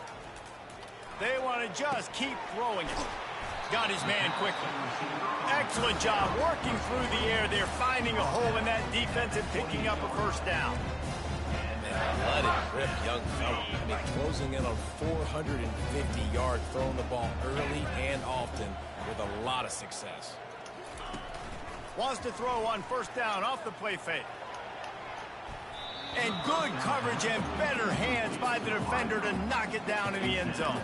[SPEAKER 1] They want to just keep throwing it. Got his man quickly. Excellent job working through the air there, finding a hole in that defense and picking up a first down.
[SPEAKER 3] Let it rip, young fella. I mean, closing in on 450 yards, throwing the ball early and often with a lot of success.
[SPEAKER 1] Wants to throw on first down off the play fake. And good coverage and better hands by the defender to knock it down in the end zone.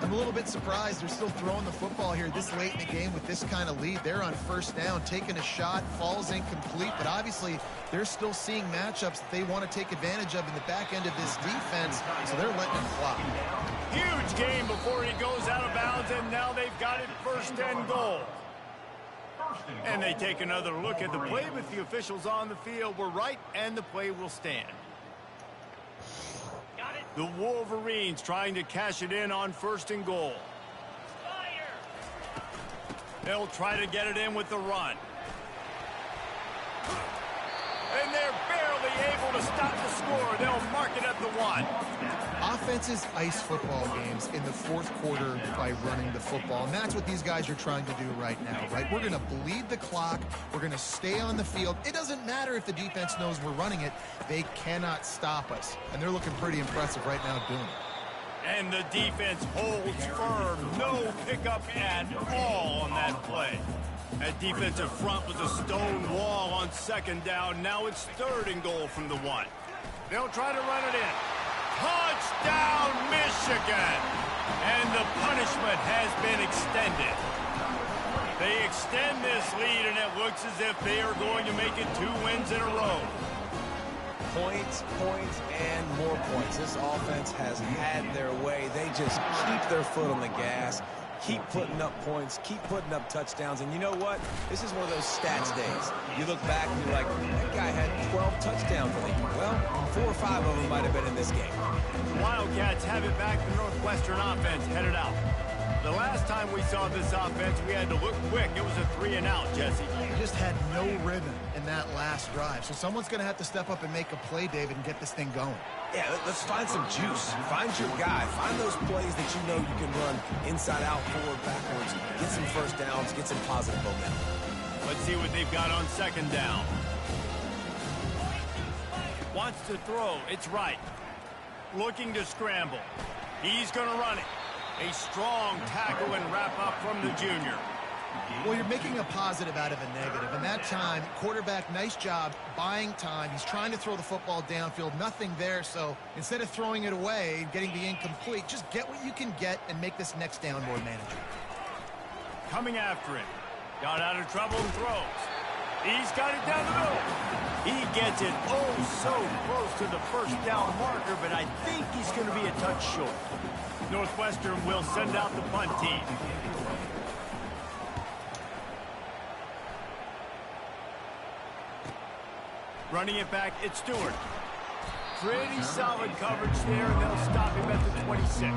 [SPEAKER 2] I'm a little bit surprised they're still throwing the football here this late in the game with this kind of lead. They're on first down, taking a shot, falls incomplete, but obviously they're still seeing matchups that they want to take advantage of in the back end of this defense, so they're letting him fly.
[SPEAKER 1] Huge game before he goes out of bounds, and now they've got it first and goal. And they take another look at the play, but the officials on the field were right, and the play will stand. The Wolverines trying to cash it in on first and goal. They'll try to get it in with the run. And they're barely able to stop the score. They'll mark it at the 1.
[SPEAKER 2] Offenses ice football games in the fourth quarter by running the football, and that's what these guys are trying to do right now, right? We're going to bleed the clock. We're going to stay on the field. It doesn't matter if the defense knows we're running it. They cannot stop us, and they're looking pretty impressive right now doing it.
[SPEAKER 1] And the defense holds firm. No pickup at all on that play. That defensive front was a stone wall on second down. Now it's third and goal from the 1. They'll try to run it in. Touchdown, Michigan! And the punishment has been extended. They extend this lead, and it looks as if they are going to make it 2 wins in a row.
[SPEAKER 3] Points, points, and more points. This offense has had their way. They just keep their foot on the gas, keep putting up points, keep putting up touchdowns. And you know what? This is one of those stats days. You look back and you're like, that guy had 12 touchdowns for the year. Well, 4 or 5 of them might have been in this game.
[SPEAKER 1] The Wildcats have it back. The Northwestern offense headed out. The last time we saw this offense, we had to look quick. It was a 3-and-out, Jesse.
[SPEAKER 2] They just had no rhythm in that last drive. So someone's going to have to step up and make a play, David, and get this thing going.
[SPEAKER 3] Yeah, let's find some juice. Find your guy. Find those plays that you know you can run inside out, forward, backwards. Get some first downs. Get some positive momentum.
[SPEAKER 1] Let's see what they've got on second down. Wants to throw. It's right. Looking to scramble. He's going to run it. A strong tackle and wrap up from the junior.
[SPEAKER 2] Well, you're making a positive out of a negative. And that time, quarterback, nice job buying time. He's trying to throw the football downfield. Nothing there. So instead of throwing it away and getting the incomplete, just get what you can get and make this next down more manageable.
[SPEAKER 1] Coming after him. Got out of trouble and throws. He's got it down the middle. He gets it so close to the first down marker, but I think he's going to be a touch short. Northwestern will send out the punt team. Running it back, it's Stewart. Pretty solid coverage there, and they'll stop him at the 26.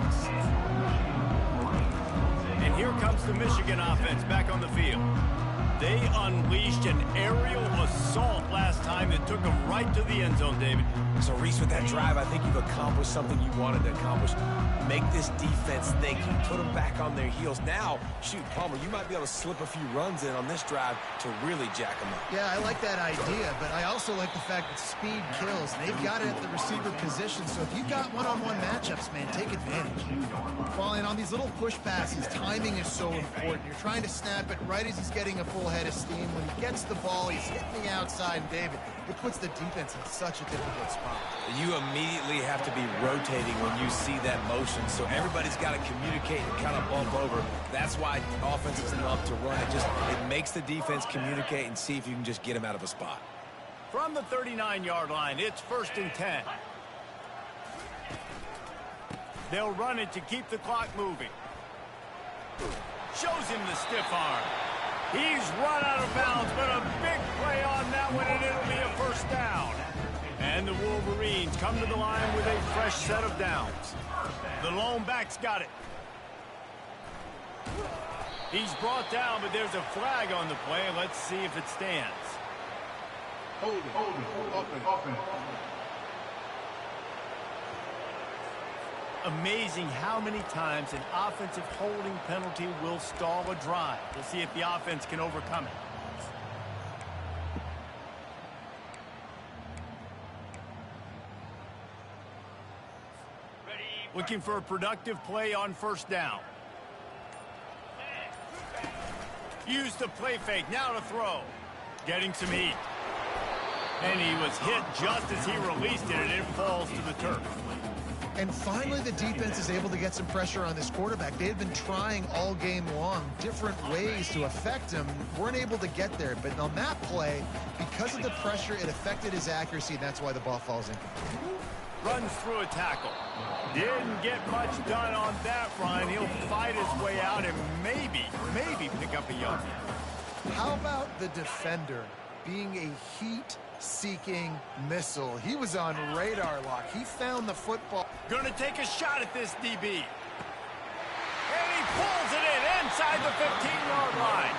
[SPEAKER 1] And here comes the Michigan offense back on the field. They unleashed an aerial assault last time that took them right to the end zone, David.
[SPEAKER 3] So, Reese, with that drive, I think you've accomplished something you wanted to accomplish. Make this defense think. Put them back on their heels. Now, shoot, Palmer, you might be able to slip a few runs in on this drive to really jack them up.
[SPEAKER 2] Yeah, I like that idea, but I also like the fact that speed kills. They've got it at the receiver position, so if you've got one-on-one matchups, man, take advantage. Well, and on these little push passes, timing is so important. You're trying to snap it right as he's getting a full head of steam. When he gets the ball, he's hitting the outside, and David, it puts the defense in such a difficult spot.
[SPEAKER 3] You immediately have to be rotating when you see that motion, so everybody's got to communicate and kind of bump over. That's why offenses love to run. It makes the defense communicate and see if you can just get them out of a spot.
[SPEAKER 1] From the 39-yard line, it's 1st and 10. They'll run it to keep the clock moving. Shows him the stiff arm. He's run out of bounds, but a big play on that one, and it'll be a first down. And the Wolverines come to the line with a fresh set of downs. The lone back's got it. He's brought down, but there's a flag on the play. Let's see if it stands.
[SPEAKER 6] Hold it, open.
[SPEAKER 1] Amazing how many times an offensive holding penalty will stall a drive. We'll see if the offense can overcome it. Looking for a productive play on first down. Use the play fake, now to throw. Getting some heat. And he was hit just as he released it, and it falls to the turf.
[SPEAKER 2] And finally, the defense is able to get some pressure on this quarterback. They had been trying all game long different ways to affect him. Weren't able to get there. But on that play, because of the pressure, it affected his accuracy, and that's why the ball falls in.
[SPEAKER 1] Runs through a tackle. Didn't get much done on that run. He'll fight his way out and maybe pick up a yard.
[SPEAKER 2] How about the defender being a heat-seeking missile? He was on radar lock. He found the football.
[SPEAKER 1] Gonna take a shot at this DB. And he pulls it in inside the 15-yard line.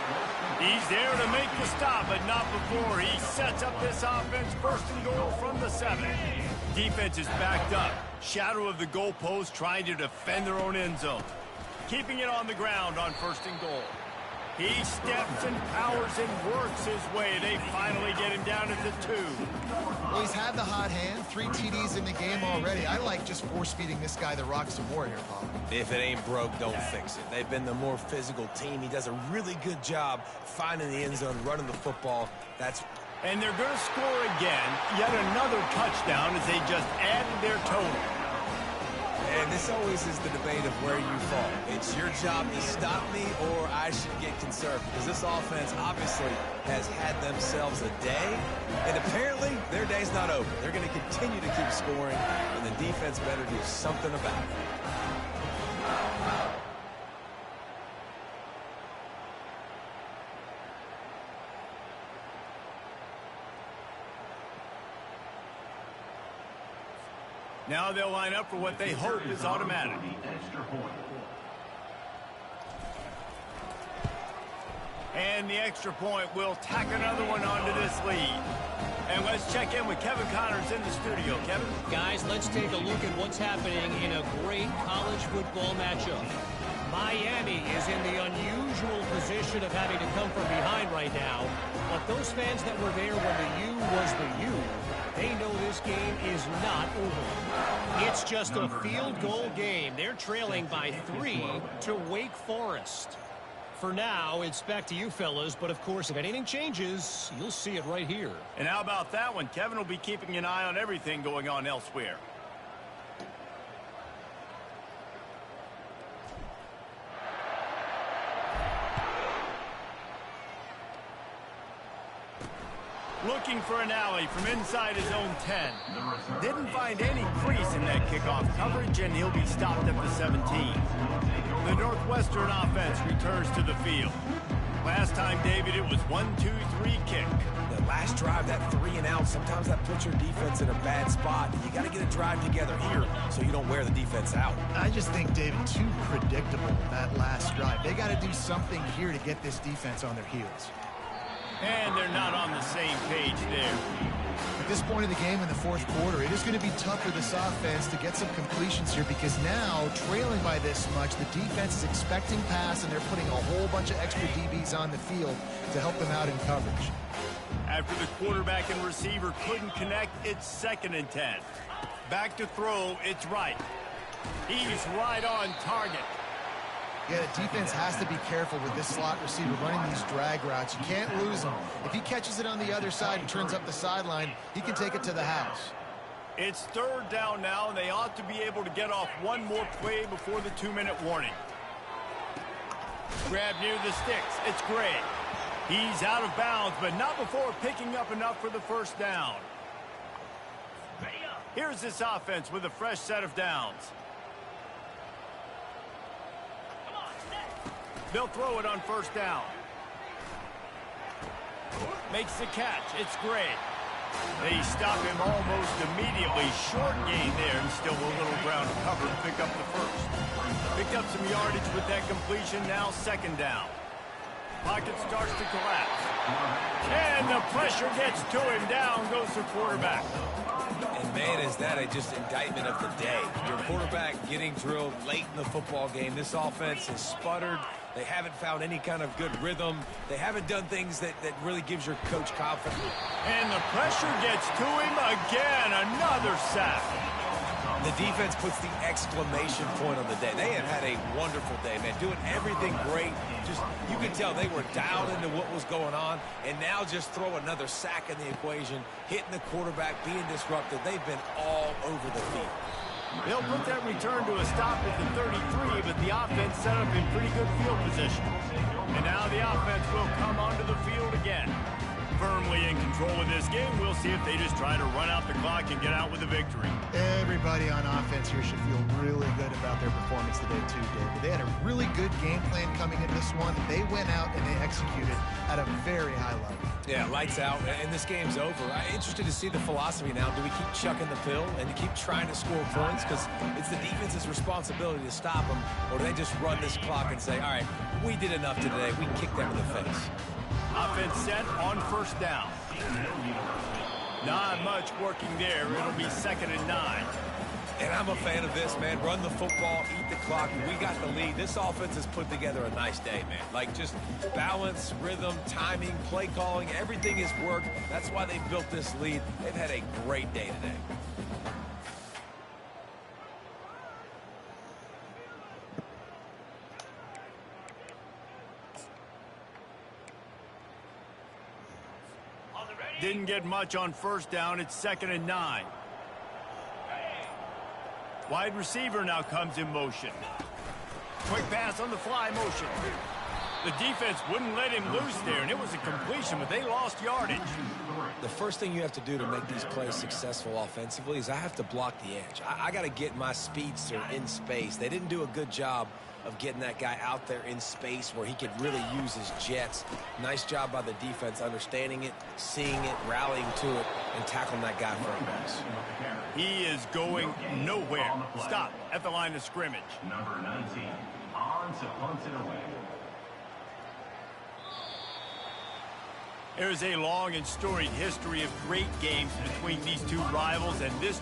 [SPEAKER 1] He's there to make the stop, but not before he sets up this offense first and goal from the 7. Defense is backed up. Shadow of the goalpost trying to defend their own end zone. Keeping it on the ground on first and goal. He steps and powers and works his way. They finally get him down at the 2.
[SPEAKER 2] Well, he's had the hot hand. 3 TDs in the game already. I like just force-feeding this guy the rock some more here, Paul.
[SPEAKER 3] If it ain't broke, don't fix it. They've been the more physical team. He does a really good job finding the end zone, running the football.
[SPEAKER 1] And they're going to score again. Yet another touchdown as they just added their total.
[SPEAKER 3] And this always is the debate of where you fall. It's your job to stop me, or I should get concerned. Because this offense obviously has had themselves a day. And apparently, their day's not over. They're going to continue to keep scoring. And the defense better do something about it.
[SPEAKER 1] Now they'll line up for what they hope is automatic. And the extra point will tack another one onto this lead. And let's check in with Kevin Connors in the studio. Kevin?
[SPEAKER 4] Guys, let's take a look at what's happening in a great college football matchup. Miami is in the unusual position of having to come from behind right now. But those fans that were there when the U was the U, they know this game is not over. It's just a field goal game. They're trailing by 3 to Wake Forest. For now, it's back to you fellas, but of course, if anything changes, you'll see it right here.
[SPEAKER 1] And how about that one? Kevin will be keeping an eye on everything going on elsewhere. Looking for an alley from inside his own 10. Didn't find any crease in that kickoff coverage, and he'll be stopped at the 17. The Northwestern offense returns to the field. Last time, David, it was 1-2-3 kick.
[SPEAKER 3] The last drive, that 3 and out, sometimes that puts your defense in a bad spot. You got to get a drive together here so you don't wear the defense out.
[SPEAKER 2] I just think, David, too predictable, that last drive. They got to do something here to get this defense on their heels.
[SPEAKER 1] And they're not on the same page there.
[SPEAKER 2] At this point of the game in the fourth quarter, it is going to be tough for this offense to get some completions here because now, trailing by this much, the defense is expecting pass, and they're putting a whole bunch of extra DBs on the field to help them out in coverage.
[SPEAKER 1] After the quarterback and receiver couldn't connect, it's 2nd and 10. Back to throw, it's right. He's right on target.
[SPEAKER 2] Yeah, the defense has to be careful with this slot receiver running these drag routes. You can't lose him. If he catches it on the other side and turns up the sideline, he can take it to the house.
[SPEAKER 1] It's 3rd down now, and they ought to be able to get off one more play before the 2-minute warning. Grab near the sticks. It's Gray. He's out of bounds, but not before picking up enough for the first down. Here's this offense with a fresh set of downs. They'll throw it on first down. Makes the catch. It's Gray. They stop him almost immediately. Short gain there, and still a little ground cover to pick up the first. Picked up some yardage with that completion. Now 2nd down. Pocket starts to collapse. And the pressure gets to him. Down goes the quarterback.
[SPEAKER 3] And, man, is that just indictment of the day. Your quarterback getting drilled late in the football game. This offense has sputtered. They haven't found any kind of good rhythm. They haven't done things that really gives your coach confidence.
[SPEAKER 1] And the pressure gets to him again. Another sack.
[SPEAKER 3] The defense puts the exclamation point on the day. They have had a wonderful day, man, doing everything great. Just, you can tell they were dialed into what was going on, and now just throw another sack in the equation, hitting the quarterback, being disruptive. They've been all over the field.
[SPEAKER 1] They'll put that return to a stop at the 33, but the offense set up in pretty good field position. And now the offense will come onto the field again. Firmly in control of this game. We'll see if they just try to run out the clock and get out with a victory.
[SPEAKER 2] Everybody on offense here should feel really good about their performance today too, David. They had a really good game plan coming in this one. They went out and they executed at a very high level.
[SPEAKER 3] Yeah, lights out, and this game's over. I'm interested to see the philosophy now. Do we keep chucking the pill and keep trying to score points? Because it's the defense's responsibility to stop them, or do they just run this clock and say, all right, we did enough today. We kicked them in the face.
[SPEAKER 1] Offense set on first down. Not much working there. It'll be 2nd and 9.
[SPEAKER 3] And I'm a fan of this, man. Run the football, eat the clock. We got the lead. This offense has put together a nice day, man. Like, just balance, rhythm, timing, play calling, everything has worked. That's why they built this lead. They've had a great day today.
[SPEAKER 1] Didn't get much on first down. It's 2nd and 9. Wide receiver now comes in motion. Quick pass on the fly motion. The defense wouldn't let him loose there, and it was a completion, but they lost yardage.
[SPEAKER 3] The first thing you have to do to make these plays successful offensively is I have to block the edge. I got to get my speedster in space. They didn't do a good job of getting that guy out there in space where he could really use his jets. Nice job by the defense understanding it, seeing it, rallying to it, and tackling that guy for a loss.
[SPEAKER 1] He is going nowhere. Stop at the line of scrimmage.
[SPEAKER 7] Number 19, on to punt it away.
[SPEAKER 1] There's a long and storied history of great games between these two rivals, and this